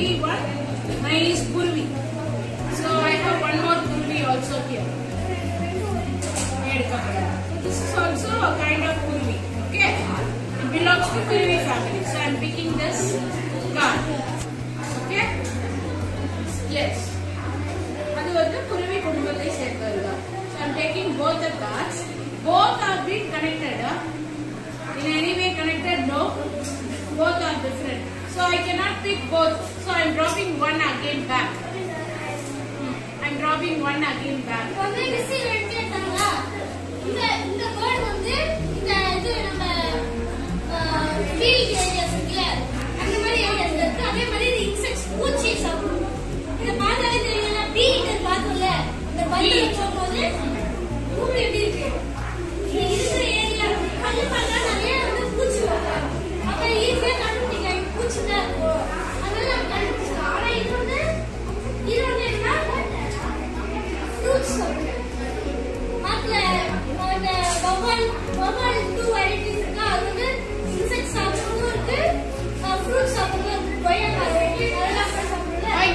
only one. Mine is Kurvi. So I have one more Kurvi also here. This is also a kind of Kurvi. Okay? It belongs to Kurvi family. So I am picking this card. Okay? Yes. So I am taking both the cards. Both are being connected. In any way connected? No. Both are different. So I cannot pick both. So I am dropping one again back. I am dropping one again back.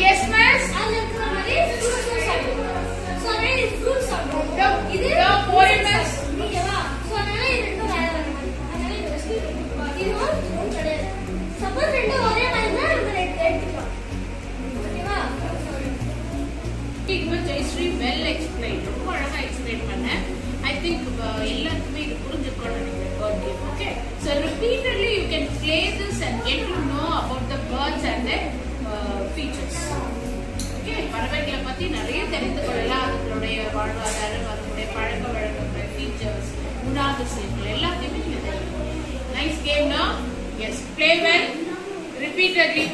Yes, miss. Well explained. I think okay. So repeatedly you can play this and get to know about the birds and their features. Okay. பறவைகளை பத்தி நிறைய தெரிந்து கொள்ளலாம். அதனுடைய வாழ்வாதாரம், அதனுடைய பழக்க வழக்கங்கள், features, குணாதிசயங்கள் எல்லாத்தையுமே நீங்க தெரிஞ்சுக்கணும். Nice game, no? Yes. Play well. Repeatedly.